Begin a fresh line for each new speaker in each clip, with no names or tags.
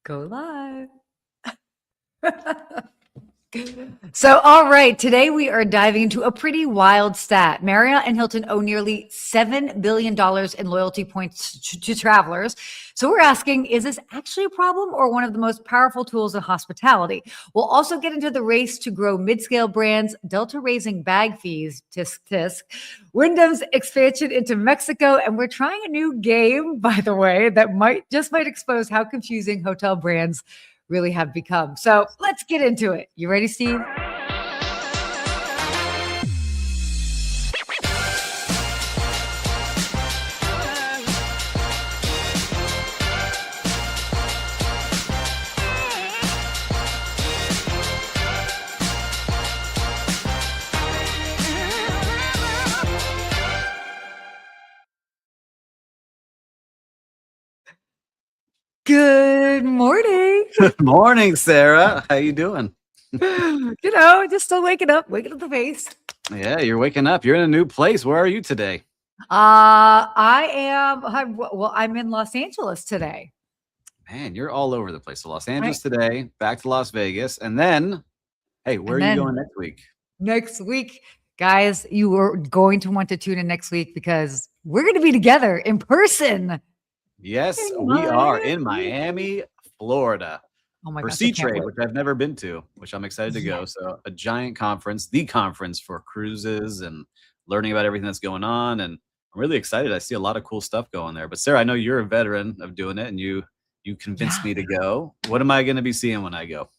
Go live. So, all right, today we are diving into a pretty wild stat. Marriott and Hilton owe nearly $7 billion in loyalty points to travelers. So we're asking, is this actually a problem or one of the most powerful tools in hospitality? We'll also get into the race to grow mid-scale brands, Delta raising bag fees, tisk tisk, Wyndham's expansion into Mexico, and we're trying a new game, by the way, that might expose how confusing hotel brands really have become. So let's get into it. You ready, Steve? Good morning.
Good morning, Sarah. How you doing?
Just still waking up the face.
Yeah, you're waking up. You're in a new place. Where are you today?
I'm in Los Angeles today.
Man, you're all over the place. So Los Angeles today, back to Las Vegas, and then, hey, where are you going next week?
Next week, guys, you are going to want to tune in next week because we're going to be together in person.
Yes, we are in Miami, Florida.
Oh my
for
gosh,
C-Trade, which I've never been to, which I'm excited to go. So a giant conference, the conference for cruises and learning about everything that's going on. And I'm really excited. I see a lot of cool stuff going there. But Sarah, I know you're a veteran of doing it and you convinced me to go. What am I going to be seeing when I go?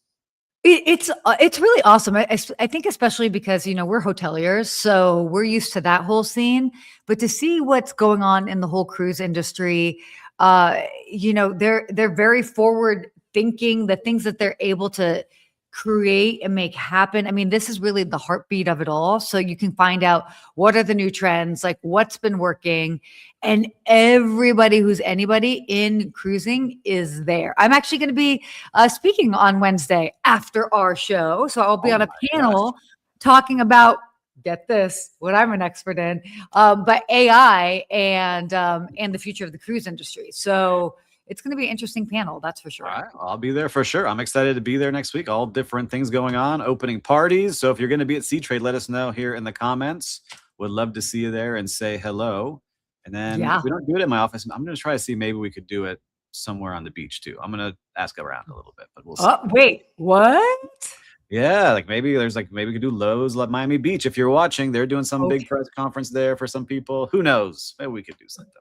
It's really awesome. I think especially because, we're hoteliers, so we're used to that whole scene, but to see what's going on in the whole cruise industry, they're very forward thinking, the things that they're able to create and make happen. I mean, this is really the heartbeat of it all. So you can find out what are the new trends, like what's been working, and everybody who's anybody in cruising is there. I'm actually going to be speaking on Wednesday after our show. So I'll be on a panel talking about, get this, what I'm an expert in, but AI and the future of the cruise industry. So it's going to be an interesting panel, that's for sure.
All right, I'll be there for sure. I'm excited to be there next week. All different things going on, opening parties. So if you're going to be at C-Trade, let us know here in the comments. Would love to see you there and say hello. And then if we don't do it in my office, I'm going to try to see maybe we could do it somewhere on the beach too. I'm going to ask around a little bit, but we'll see.
Oh, wait, what?
Yeah, maybe we could do Lowe's Miami Beach. If you're watching, they're doing some big press conference there for some people. Who knows? Maybe we could do something.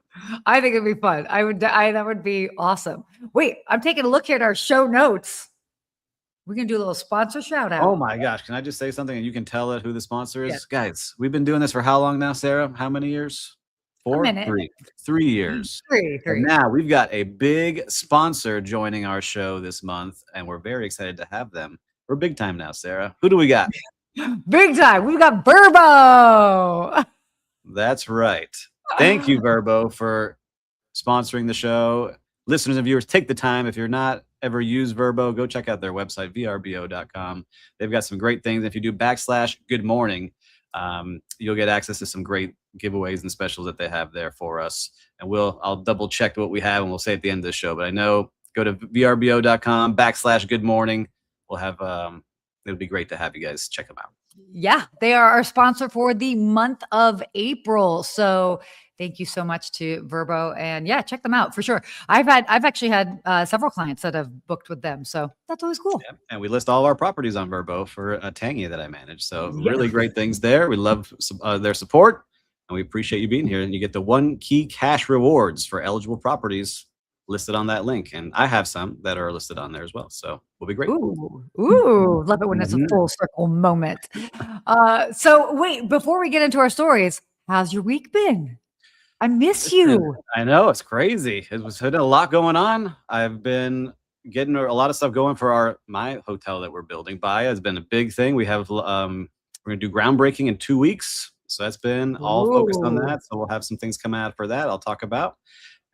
I think it'd be fun. That would be awesome. Wait, I'm taking a look here at our show notes. We're going to do a little sponsor shout out.
Oh my gosh. Can I just say something and you can tell it who the sponsor is? Yeah. Guys, we've been doing this for how long now, Sarah? How many years? 4? 3 years.
Three.
And now we've got a big sponsor joining our show this month, and we're very excited to have them. We're big time now, Sarah. Who do we got?
Big time. We've got Vrbo.
That's right. Thank you, Vrbo, for sponsoring the show. Listeners and viewers, take the time. If you're not ever used Vrbo, go check out their website, vrbo.com. They've got some great things. If you do /good morning, you'll get access to some great giveaways and specials that they have there for us. And I'll double check what we have and we'll say at the end of the show. But I know, go to vrbo.com /good morning. We'll have, it'll be great to have you guys check them out.
Yeah, they are our sponsor for the month of April. So thank you so much to Vrbo, and yeah, check them out for sure. I've actually had several clients that have booked with them. So that's always cool.
Yeah, and we list all of our properties on Vrbo for Tangy that I manage. So really great things there. We love their support and we appreciate you being here, and you get the OneKeyCash rewards for eligible properties listed on that link, and I have some that are listed on there as well, so we'll be great.
Ooh, love it when it's a full circle moment. So wait, before we get into our stories, how's your week been? I miss you.
I know, it's crazy. It was a lot going on. I've been getting a lot of stuff going for my hotel that we're building. Baya has been a big thing. We have we're gonna do groundbreaking in 2 weeks, so that's been all focused on that. So we'll have some things come out for that I'll talk about.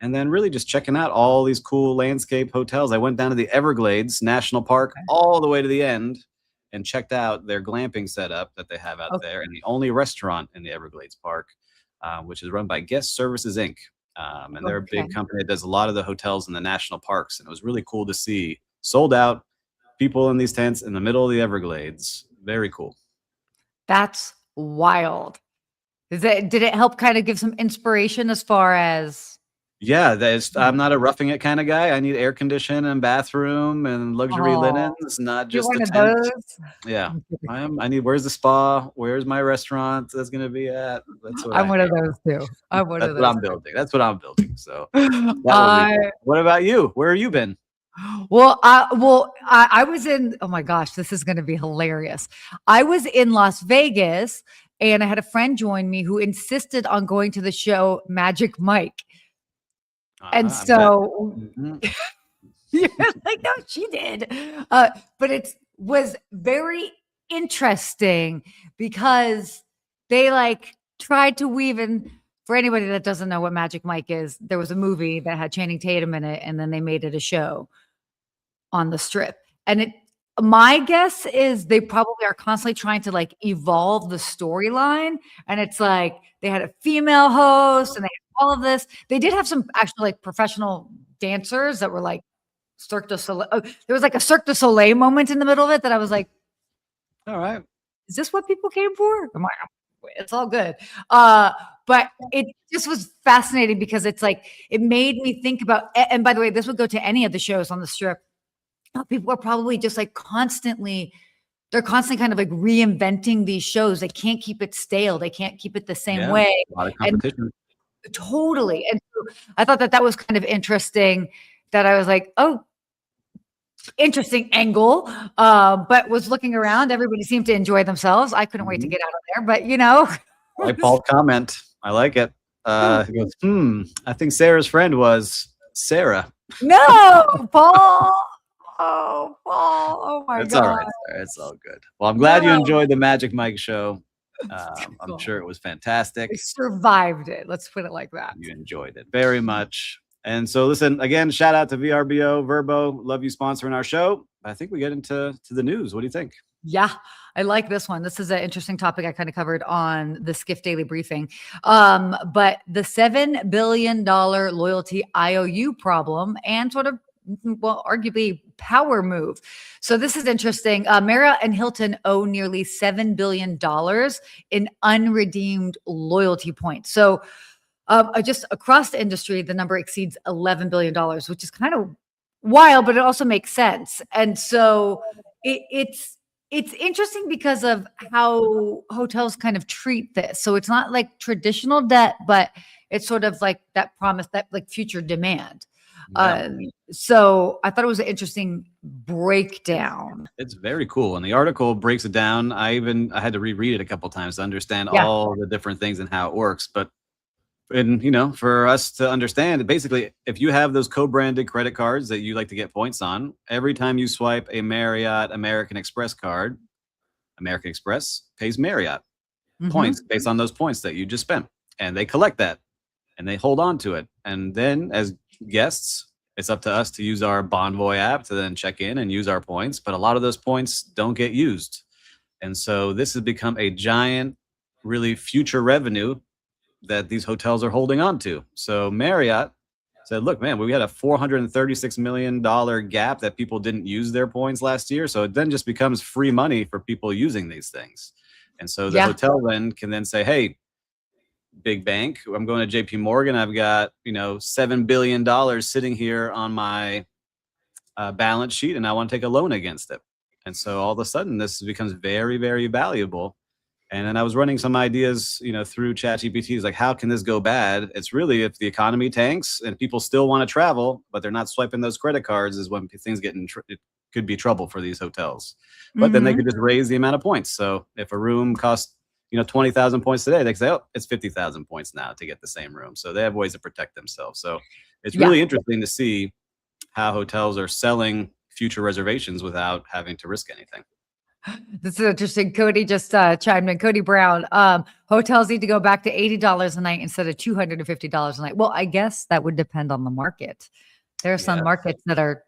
And then really just checking out all these cool landscape hotels. I went down to the Everglades National Park all the way to the end and checked out their glamping setup that they have out there, and the only restaurant in the Everglades Park, which is run by Guest Services, Inc. And they're a big company that does a lot of the hotels in the national parks. And it was really cool to see sold out people in these tents in the middle of the Everglades. Very cool.
That's wild. Did it help kind of give some inspiration as far as?
Yeah, I'm not a roughing it kind of guy. I need air condition and bathroom and luxury linens, not
You're
just
one
a
of
tent.
those?
Yeah, I need. Where's the spa? Where's my restaurant that's going to be at? That's what
I'm
I
one
need.
of those too. I'm one
That's
of
what
those.
I'm building. That's what I'm building. So that will be cool. What about you? Where have you been?
I was in, oh my gosh, this is going to be hilarious. I was in Las Vegas and I had a friend join me who insisted on going to the show Magic Mike. And so you're like, no, she did. But it was very interesting because they like tried to weave in. For anybody that doesn't know what Magic Mike is, there was a movie that had Channing Tatum in it, and then they made it a show on the Strip. And my guess is they probably are constantly trying to like evolve the storyline. And it's like they had a female host and they had all of this. They did have some actually like professional dancers that were like Cirque du Soleil. Oh, there was like a Cirque du Soleil moment in the middle of it that I was like,
all right,
is this what people came for? It's all good. But it just was fascinating because it's like, it made me think about, and by the way, this would go to any of the shows on the Strip. People are probably just like they're constantly kind of like reinventing these shows. They can't keep it stale. They can't keep it the same way.
A lot of competition.
And totally. And so I thought that was kind of interesting that I was like, oh, interesting angle. But was looking around, everybody seemed to enjoy themselves. I couldn't wait to get out of there, but you know.
I like Paul's comment. I like it. He goes, I think Sarah's friend was Sarah.
No, Paul. Oh, Paul. Oh my God.
It's all right, Sarah. It's all good. Well, I'm glad you enjoyed the Magic Mike show. I'm sure it was fantastic.
I survived it. Let's put it like that.
You enjoyed it very much. And so listen, again, shout out to VRBO, Vrbo. Love you sponsoring our show. I think we get into the news. What do you think?
Yeah, I like this one. This is an interesting topic I kind of covered on the Skift Daily Briefing. But the $7 billion loyalty IOU problem and sort of, well, arguably power move. So this is interesting. Marriott and Hilton owe nearly $7 billion in unredeemed loyalty points. So just across the industry, the number exceeds $11 billion, which is kind of wild, but it also makes sense. And so it's interesting because of how hotels kind of treat this. So it's not like traditional debt, but it's sort of like that promise, that like future demand. Yeah. So I thought it was an interesting breakdown.
It's very cool. And the article breaks it down. I had to reread it a couple of times to understand all the different things and how it works. But for us to understand, basically, if you have those co-branded credit cards that you like to get points on, every time you swipe a Marriott American Express card, American Express pays Marriott points based on those points that you just spent. And they collect that and they hold on to it. And then as guests, it's up to us to use our Bonvoy app to then check in and use our points. But a lot of those points don't get used. And so this has become a giant, really future revenue that these hotels are holding on to. So Marriott said, look, man, we had a $436 million gap that people didn't use their points last year. So it then just becomes free money for people using these things. And so the hotel then can then say, hey, big bank, I'm going to JP Morgan. I've got, $7 billion sitting here on my balance sheet and I want to take a loan against it. And so all of a sudden this becomes very, very valuable. And then I was running some ideas, through ChatGPT. It's like, how can this go bad? It's really if the economy tanks and people still want to travel, but they're not swiping those credit cards is when things get it could be trouble for these hotels. But then they could just raise the amount of points. So if a room costs, 20,000 points today, they can say, oh, it's 50,000 points now to get the same room. So they have ways to protect themselves. So it's really interesting to see how hotels are selling future reservations without having to risk anything.
This is interesting. Cody just chimed in. Cody Brown, hotels need to go back to $80 a night instead of $250 a night. Well, I guess that would depend on the market. There are some markets that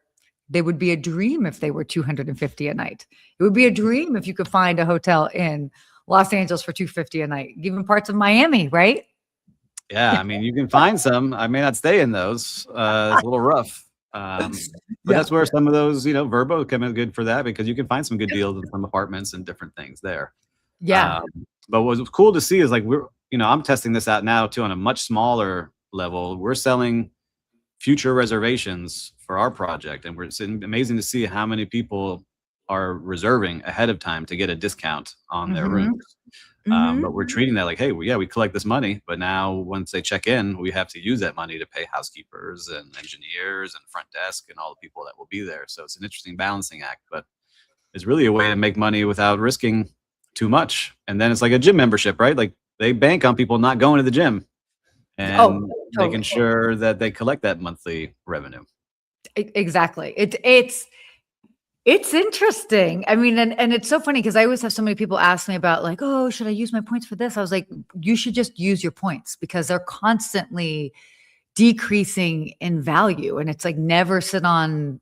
they would be a dream if they were $250 a night. It would be a dream if you could find a hotel in Los Angeles for $250 a night, even parts of Miami, right?
Yeah, I mean, you can find some. I may not stay in those. It's a little rough. But
Yeah.
that's where some of those, Vrbo come in good for that because you can find some good deals in some apartments and different things there.
Yeah.
Um, but what was cool to see is like I'm testing this out now too on a much smaller level. We're selling future reservations for our project, and it's amazing to see how many people are reserving ahead of time to get a discount on their
Mm-hmm.
rooms.
Mm-hmm.
But we're treating that like, hey, we collect this money, but now once they check in, we have to use that money to pay housekeepers and engineers and front desk and all the people that will be there. So it's an interesting balancing act, but it's really a way to make money without risking too much. And then it's like a gym membership, right? Like they bank on people not going to the gym
Oh,
and making
totally.
sure that they collect that monthly revenue.
Exactly. It's interesting. I mean, and it's so funny because I always have so many people ask me about like, oh, should I use my points for this? I was like, you should just use your points because they're constantly decreasing in value. And it's like never sit on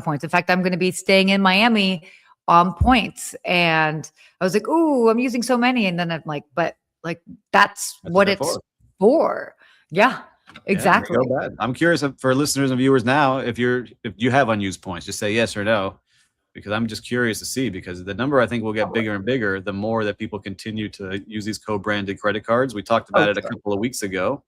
points. In fact, I'm going to be staying in Miami on points. And I was like, oh, I'm using so many. And then I'm like, but like that's what
they're
it's for. Yeah, exactly.
Yeah, go bad. I'm curious for listeners and viewers now, if you have unused points, just say yes or no, because I'm just curious to see, because the number I think will get bigger and bigger the more that people continue to use these co-branded credit cards. We talked about it a couple of weeks ago,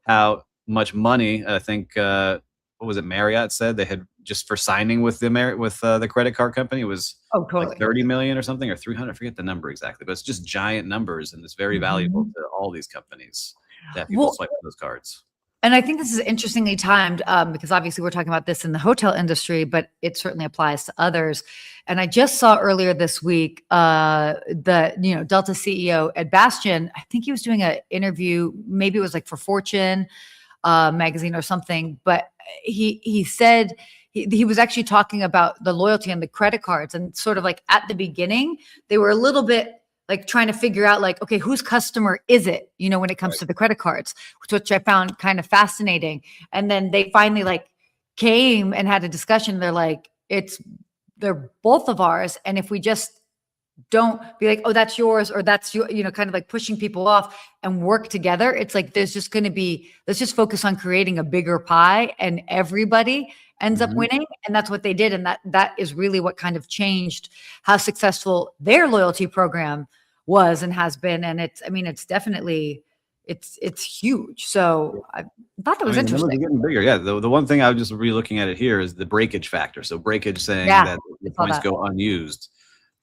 how much money I think what was it, Marriott said they had just for signing with the credit card company was
Totally.
like 30 million or something, or 300. I forget the number exactly, but it's just giant numbers, and it's very valuable to all these companies that people swipe those cards.
And I think this is interestingly timed because obviously we're talking about this in the hotel industry, but it certainly applies to others. And I just saw earlier this week the Delta CEO Ed Bastian. I think he was doing an interview, maybe it was like for Fortune magazine or something, but he said he was actually talking about the loyalty and the credit cards, and sort of like at the beginning they were a little bit like trying to figure out like, okay, whose customer is it, when it comes to the credit cards, which I found kind of fascinating. And then they finally like came and had a discussion. They're like, they're both of ours. And if we just don't be like, oh, that's yours, or that's you, kind of like pushing people off and work together. It's like, there's just going to be, let's just focus on creating a bigger pie and everybody ends up winning. And that's what they did. And that is really what kind of changed how successful their loyalty program was and has been. And it's definitely, it's huge. So I thought that was interesting.
The getting bigger. Yeah. The one thing I was just re-looking at it here is the breakage factor. So breakage saying that the points go unused.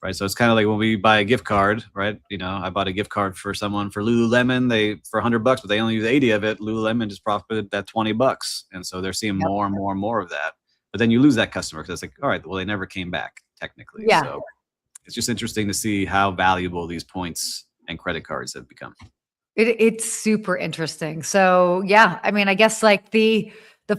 Right. So it's kind of like when we buy a gift card, right? I bought a gift card for someone for Lululemon, for $100, but they only use 80 of it. Lululemon just profited that $20. And so they're seeing more and more and more of that. But then you lose that customer because it's like, all right, well, they never came back technically.
Yeah.
So it's just interesting to see how valuable these points and credit cards have become.
It's super interesting. So yeah, I guess like the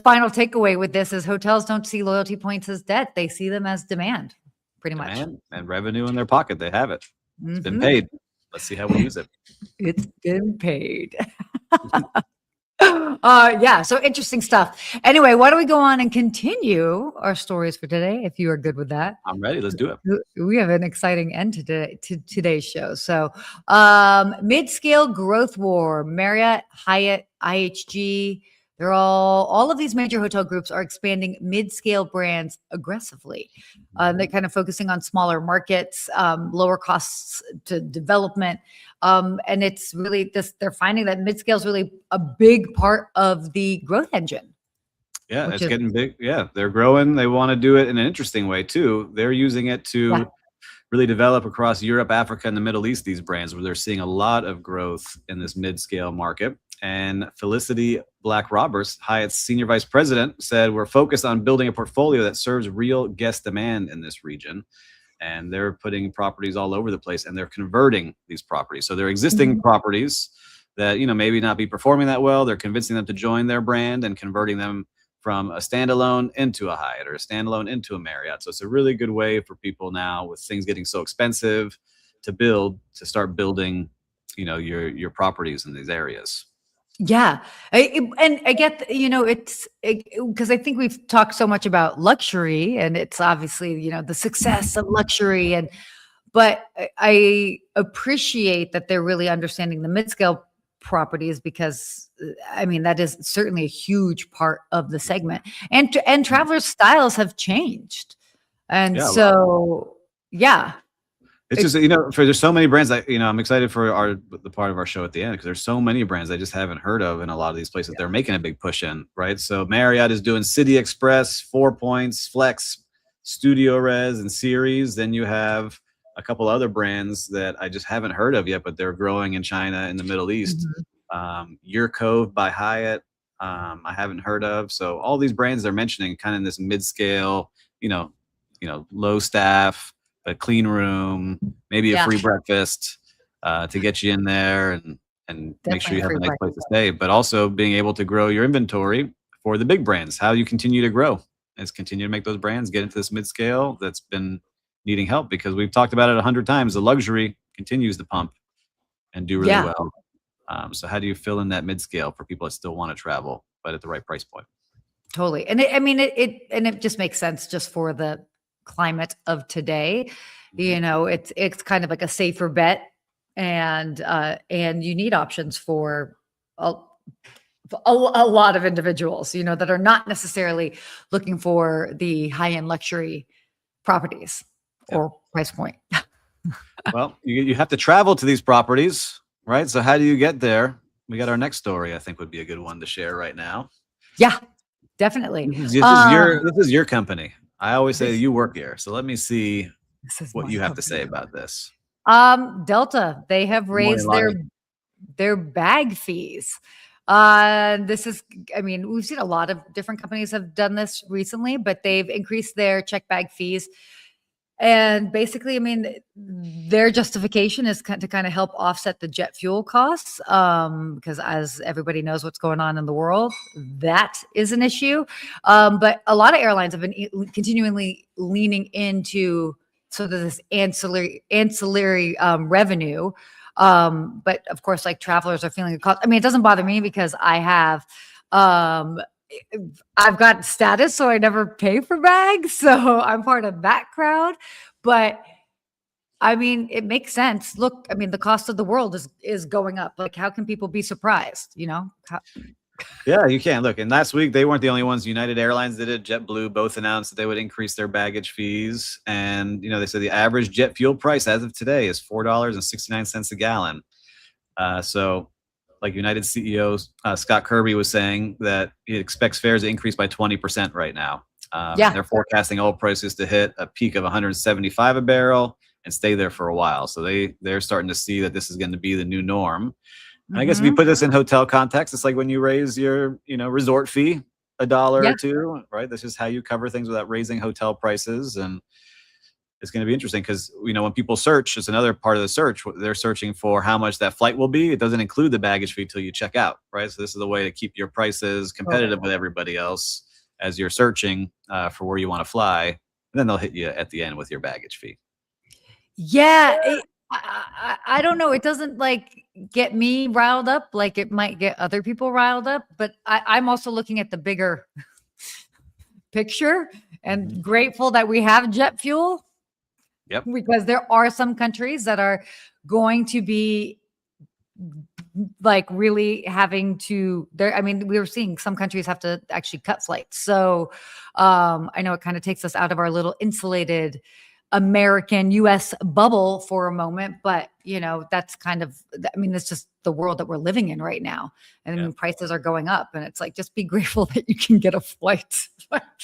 final takeaway with this is hotels don't see loyalty points as debt. They see them as demand. Pretty much.
And revenue in their pocket. They have it. It's been paid. Let's see how we use it.
It's been paid. Yeah. So interesting stuff. Anyway, why don't we go on and continue our stories for today? If you are good with that.
I'm ready. Let's do it.
We have an exciting end to today's show. So mid-scale growth war, Marriott, Hyatt, IHG, they're all of these major hotel groups are expanding mid-scale brands aggressively. They're kind of focusing on smaller markets, lower costs to development. And it's really they're finding that mid-scale is really a big part of the growth engine.
Yeah, it's getting big. Yeah, they're growing. They want to do it in an interesting way too. They're using it to really develop across Europe, Africa, and the Middle East, these brands where they're seeing a lot of growth in this mid-scale market. And Felicity Black-Roberts, Hyatt's senior vice president, said, we're focused on building a portfolio that serves real guest demand in this region. And they're putting properties all over the place, and they're converting these properties. So they're existing properties that, maybe not be performing that well. They're convincing them to join their brand and converting them from a standalone into a Hyatt or a standalone into a Marriott. So it's a really good way for people now, with things getting so expensive to start building, your properties in these areas.
Yeah. And I get, it's because I think we've talked so much about luxury, and it's obviously, the success of luxury. But I appreciate that they're really understanding the mid-scale properties because I mean that is certainly a huge part of the segment, and travelers' styles have changed, and
Yeah,
so yeah,
it's just, there's so many brands that, I'm excited for the part of our show at the end, because there's so many brands I just haven't heard of in a lot of these places they're making a big push in, right? So Marriott is doing City Express, 4 Points, Flex, Studio Res, and Series. Then you have a couple other brands that I just haven't heard of yet, but they're growing in China and the Middle East. Your Cove by Hyatt, I haven't heard of. So all these brands they're mentioning kind of in this mid-scale, low staff, a clean room, maybe a free breakfast to get you in there and make sure you have a nice place to stay, but also being able to grow your inventory for the big brands. How you continue to grow is continue to make those brands get into this mid-scale that's been needing help, because we've talked about it 100 times. The luxury continues to pump and do really well. So how do you fill in that mid-scale for people that still want to travel, but at the right price point?
Totally. And it just makes sense just for the climate of today. It's kind of like a safer bet, and you need options for a lot of individuals, that are not necessarily looking for the high-end luxury properties or price point.
Well, you have to travel to these properties, right? So how do you get there? We got our next story, I think would be a good one to share right now.
Yeah, definitely.
This is your company. I always say you work here. So let me see what you have to say about this.
Delta, they have raised their bag fees. We've seen a lot of different companies have done this recently, but they've increased their check bag fees. And basically, their justification is to kind of help offset the jet fuel costs, because as everybody knows what's going on in the world, that is an issue. But a lot of airlines have been continually leaning into sort of this ancillary revenue. But of course, like travelers are feeling a cost. It doesn't bother me because I've got status, so I never pay for bags. So I'm part of that crowd. But it makes sense. Look, the cost of the world is going up. Like, how can people be surprised?
Yeah, you can. Look, and last week they weren't the only ones. United Airlines did it. JetBlue both announced that they would increase their baggage fees. And, they said the average jet fuel price as of today is $4.69 a gallon. So like United CEO Scott Kirby was saying that he expects fares to increase by 20% right now. They're forecasting oil prices to hit a peak of 175 a barrel and stay there for a while. So they're starting to see that this is going to be the new norm. And I guess if you put this in hotel context, it's like when you raise your resort fee $1 or $2, right? That's just how you cover things without raising hotel prices. And it's going to be interesting because, when people search, it's another part of the search. They're searching for how much that flight will be. It doesn't include the baggage fee till you check out, right? So this is a way to keep your prices competitive with everybody else as you're searching for where you want to fly. And then they'll hit you at the end with your baggage fee.
Yeah. I don't know. It doesn't get me riled up like it might get other people riled up. But I'm also looking at the bigger picture and grateful that we have jet fuel.
Yep.
Because there are some countries that are going to be really having to we were seeing some countries have to actually cut flights. So I know it kind of takes us out of our little insulated American US bubble for a moment, but that's kind of, it's just the world that we're living in right now. And prices are going up, and it's like, just be grateful that you can get a flight.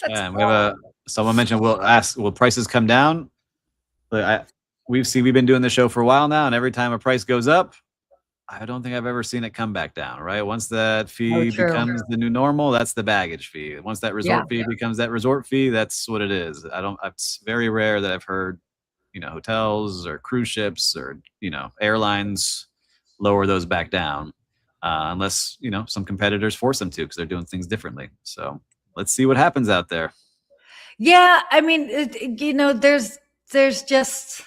And we have someone mentioned, will prices come down? We've been doing the show for a while now, and every time a price goes up, I don't think I've ever seen it come back down, right? Once that fee becomes the new normal, that's the baggage fee. Once that resort fee becomes that resort fee, that's what it is. It's very rare that I've heard, hotels or cruise ships or, airlines lower those back down, unless, some competitors force them to, because they're doing things differently. So let's see what happens out there.
Yeah. There's just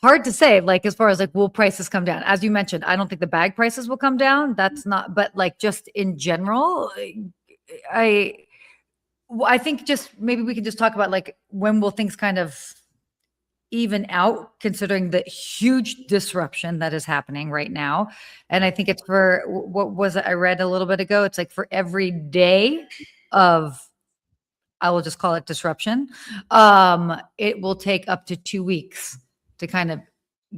hard to say, as far as will prices come down? As you mentioned, I don't think the bag prices will come down. That's not, but just in general, I think just maybe we can just talk about when will things kind of even out considering the huge disruption that is happening right now. And I think it's for what was it I read a little bit ago? It's like for every day of, I will just call it disruption, it will take up to 2 weeks to kind of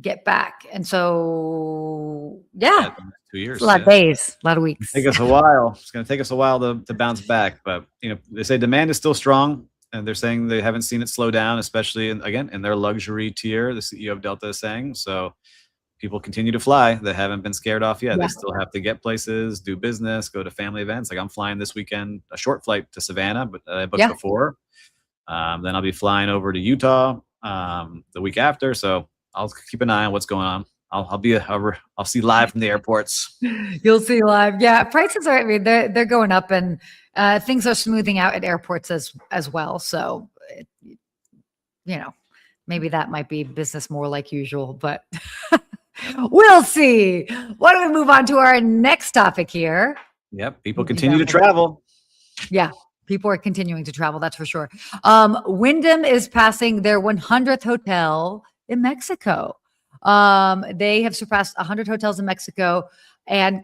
get back. And so, yeah,
2 years.
it's a lot of days, a lot of weeks.
Take us a while. It's going to take us a while to bounce back, but they say demand is still strong, and they're saying they haven't seen it slow down, especially in their luxury tier. The CEO of Delta is saying so. People continue to fly. They haven't been scared off yet.
Yeah.
They still have to get places, do business, go to family events. Like I'm flying this weekend, a short flight to Savannah, but I booked before. Then I'll be flying over to Utah the week after. So I'll keep an eye on what's going on. I'll see live from the airports.
You'll see live. Yeah, prices are. I mean, they're going up, and things are smoothing out at airports as well. So, maybe that might be business more like usual, but we'll see. Why don't we move on to our next topic here?
Yep, people continue to travel.
Yeah, people are continuing to travel. That's for sure. Wyndham is passing their 100th hotel in Mexico. They have surpassed 100 hotels in Mexico, and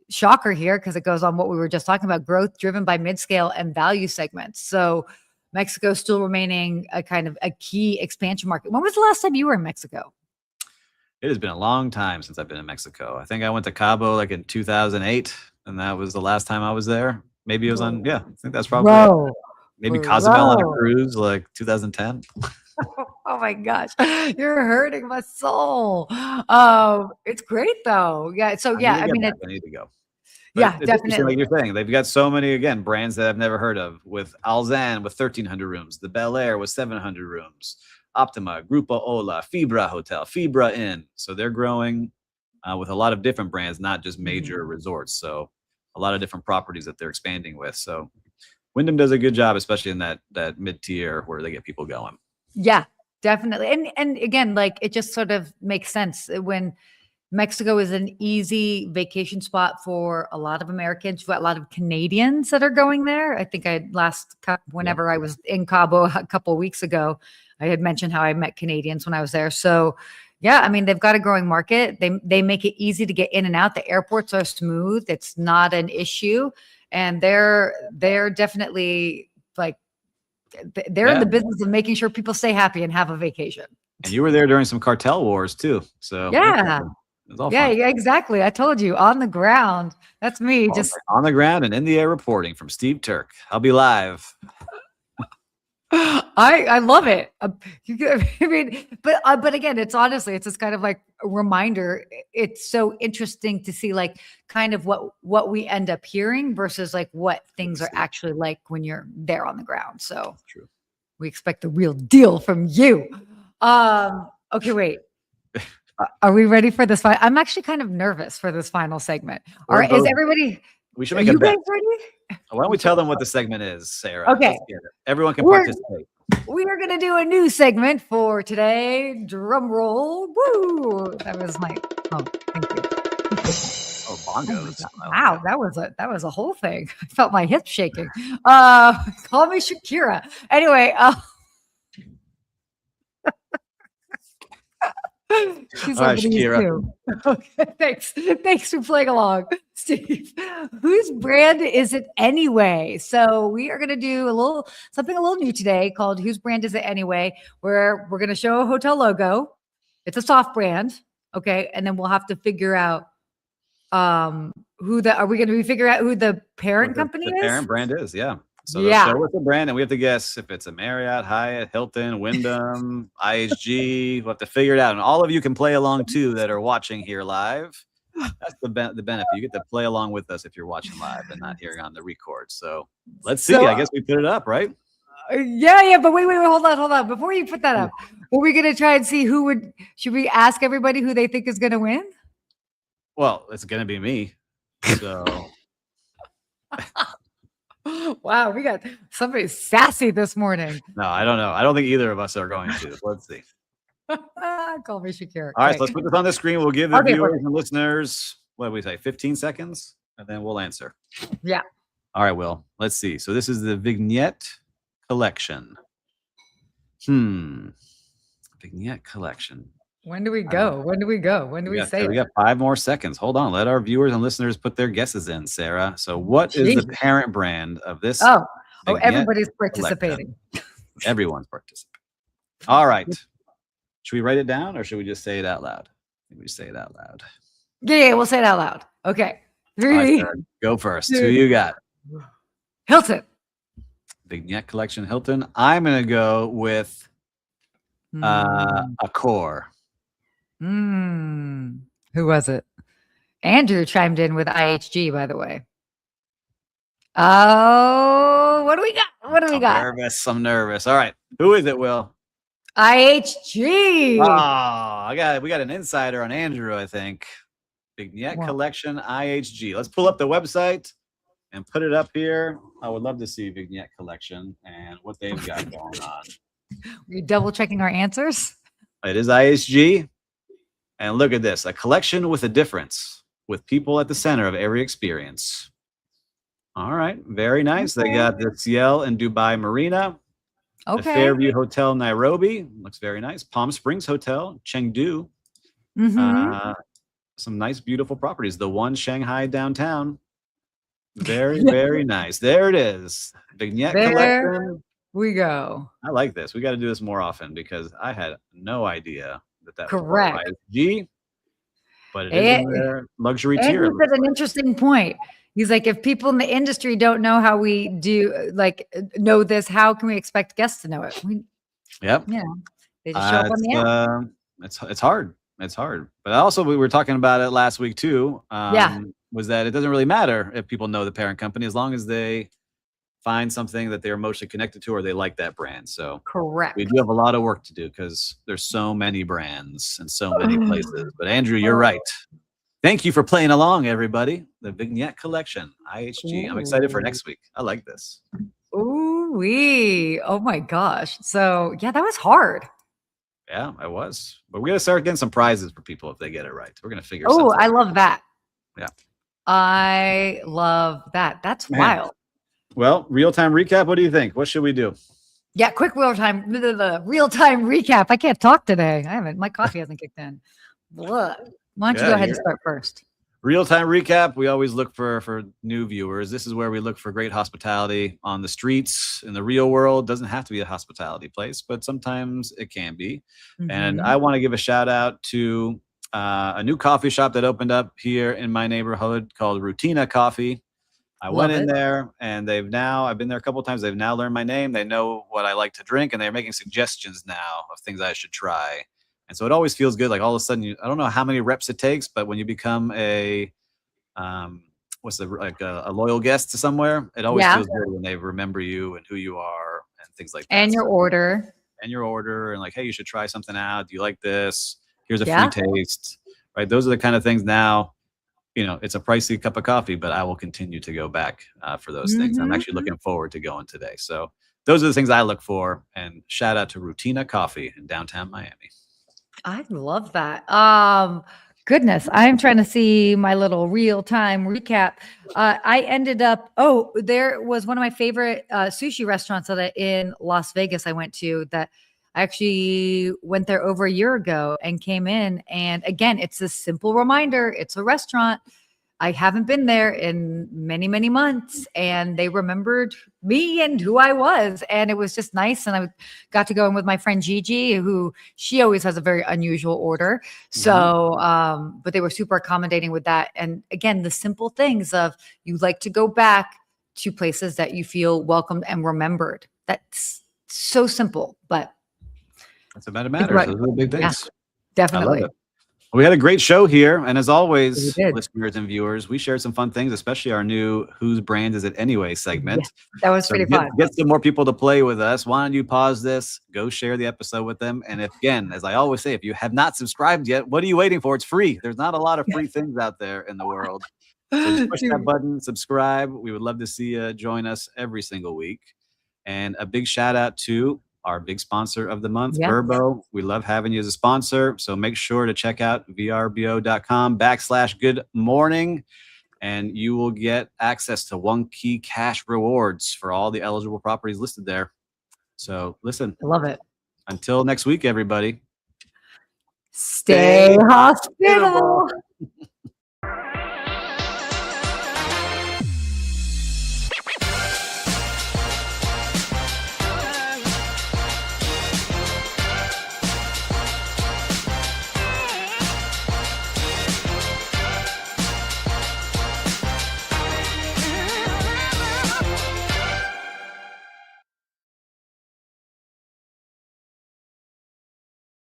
shocker here because it goes on what we were just talking about: growth driven by mid-scale and value segments. So Mexico still remaining a kind of a key expansion market. When was the last time you were in Mexico?
It has been a long time since I've been in Mexico. I think I went to Cabo like in 2008, and that was the last time I was there. Maybe it was I think that's probably it. Maybe Cozumel on a cruise like 2010.
Oh my gosh, you're hurting my soul. It's great though. Yeah. So I mean,
I need to go.
But definitely.
Like you're saying, they've got so many brands that I've never heard of. With Alzan with 1,300 rooms, the Bel Air with 700 rooms, Optima, Grupo Ola, Fibra Hotel, Fibra Inn. So they're growing with a lot of different brands, not just major resorts. So a lot of different properties that they're expanding with. So Wyndham does a good job, especially in that mid tier where they get people going.
Yeah, definitely. And again, like it just sort of makes sense when Mexico is an easy vacation spot for a lot of Americans, a lot of Canadians that are going there. I think whenever I was in Cabo a couple of weeks ago, I had mentioned how I met Canadians when I was there. So yeah, I mean, they've got a growing market. They make it easy to get in and out. The airports are smooth. It's not an issue. And they're definitely like, they're in the business of making sure people stay happy and have a vacation.
And you were there during some cartel wars too. So
yeah.
It was all
fun.
Yeah,
exactly. I told you on the ground. That's me. Just
on the ground and in the air reporting from Steve Turk. I'll be live.
I love it. I mean, but again, it's honestly, it's just kind of like a reminder. It's so interesting to see like kind of what we end up hearing versus like what things are actually like when you're there on the ground. So
true.
We expect the real deal from you. Okay, wait. Are we ready for this? I'm actually kind of nervous for this final segment. All right, is everybody?
We should make a bet. Why don't we tell them what the segment is, Sarah?
Okay.
Everyone can participate.
We are going to do a new segment for today. Drum roll. Woo! That was my. Oh, thank you.
Oh, bongos.
Wow, that was a whole thing. I felt my hips shaking. Call me Shakira. Anyway. She's
all right, Shakira.
Okay, thanks for playing along, Steve. Whose brand is it anyway? So we are going to do something a little new today called Whose Brand Is It Anyway, where we're going to show a hotel logo. It's a soft brand, okay, and then we'll have to figure out are we going to figure out who the parent company is?
The parent brand is, yeah. So they'll show us the brand, and we have to guess if it's a Marriott, Hyatt, Hilton, Wyndham, IHG. We'll have to figure it out. And all of you can play along, too, that are watching here live. That's the benefit. You get to play along with us if you're watching live and not hearing on the record. So let's see. I guess we put it up, right?
Yeah. But wait. Hold on. Before you put that up, are we going to try and see should we ask everybody who they think is going to win?
Well, it's going to be me. So...
Wow, we got somebody sassy this morning.
No, I don't know. I don't think either of us are going to. Let's see.
Call me Shakira.
All right, so let's put this on the screen. We'll give the viewers and listeners, what do we say, 15 seconds? And then we'll answer.
Yeah.
All right, Will. Let's see. So this is the Vignette Collection. Vignette collection.
When do we go? When do we go? When do we say
We
it?
got 5 more seconds. Hold on. Let our viewers and listeners put their guesses in, Sarah. So what is the
Jeez.
parent brand of this
Oh,
Vignette
everybody's
collection?
participating.
Everyone's participating. All right. Should we write it down or should we just say it out loud? We say it out loud.
Yeah, we'll say it out loud. Okay. 3.
All right, Sarah, go first.
2.
Who you got?
Hilton.
Vignette collection Hilton. I'm going to go with Accor.
Who was it? Andrew chimed in with IHG, by the way. Oh, what do we got? What do we got?
I'm nervous. All right. Who is it, Will?
IHG.
Oh, we got an insider on Andrew, I think. Vignette collection IHG. Let's pull up the website and put it up here. I would love to see Vignette collection and what they've got going on.
We're double checking our answers.
It is IHG. And look at this, a collection with a difference, with people at the center of every experience. All right, very nice. They got the Ciel and Dubai Marina. The Fairview Hotel, Nairobi. Looks very nice. Palm Springs Hotel, Chengdu. Some nice, beautiful properties. The One Shanghai downtown. Very, very nice. There it is. Vignette collection.
We go.
I like this. We got to do this more often because I had no idea that
correct.
Was IHG, but it is in their luxury tier.
He said an interesting point. He's like, if people in the industry don't know how we do, know this, how can we expect guests to know it?
Yep.
Yeah. They just show up on the app.
It's hard. It's hard. But also, we were talking about it last week too. Was that it doesn't really matter if people know the parent company as long as they find something that they're emotionally connected to or they like that brand. So
correct.
We do have a lot of work to do because there's so many brands and so many places. But Andrew, you're right. Thank you for playing along, everybody. The Vignette collection, IHG. I'm excited for next week. I like this.
Ooh-wee. Oh my gosh. So yeah, that was hard.
Yeah, I was. But we're going to start getting some prizes for people if they get it right. We're going to figure something out.
I love that.
Yeah.
I love that. That's wild.
Well, real-time recap. What do you think? What should we do?
Yeah, quick real-time recap. I can't talk today. My coffee hasn't kicked in. Why don't you go ahead and start first?
Real-time recap. We always look for new viewers. This is where we look for great hospitality on the streets in the real world. Doesn't have to be a hospitality place, but sometimes it can be. And I want to give a shout out to a new coffee shop that opened up here in my neighborhood called Rutina Coffee. I went in there and I've been there a couple of times. They've now learned my name. They know what I like to drink and they're making suggestions now of things I should try. And so it always feels good. Like all of a sudden, I don't know how many reps it takes, but when you become a loyal guest to somewhere, it always feels good when they remember you and who you are and things like that.
And your order.
And like, hey, you should try something out. Do you like this? Here's a free taste. Right. Those are the kind of things now. It's a pricey cup of coffee, but I will continue to go back for those things. I'm actually looking forward to going today. So those are the things I look for. And shout out to Rutina Coffee in downtown Miami.
I love that. Goodness, I'm trying to see my little real-time recap. I ended up, there was one of my favorite sushi restaurants in Las Vegas I went to that I actually went there over a year ago and came in. And again, it's a simple reminder. It's a restaurant. I haven't been there in many, many months. And they remembered me and who I was. And it was just nice. And I got to go in with my friend Gigi, she always has a very unusual order. So, but they were super accommodating with that. And again, the simple things of you like to go back to places that you feel welcomed and remembered. That's so simple, but
that's about it matters. Those are the big things.
Yeah, definitely.
I love it. We had a great show here. And as always, listeners and viewers, we shared some fun things, especially our new Whose Brand Is It Anyway segment.
Yeah, that was pretty fun.
Get some more people to play with us. Why don't you pause this, go share the episode with them. And as I always say, if you have not subscribed yet, what are you waiting for? It's free. There's not a lot of free things out there in the world. So just push that button, subscribe. We would love to see you join us every single week. And a big shout out to our big sponsor of the month, Vrbo. We love having you as a sponsor. So make sure to check out vrbo.com/good morning. And you will get access to OneKeyCash rewards for all the eligible properties listed there. So listen.
I love it.
Until next week, everybody.
Stay hospitable.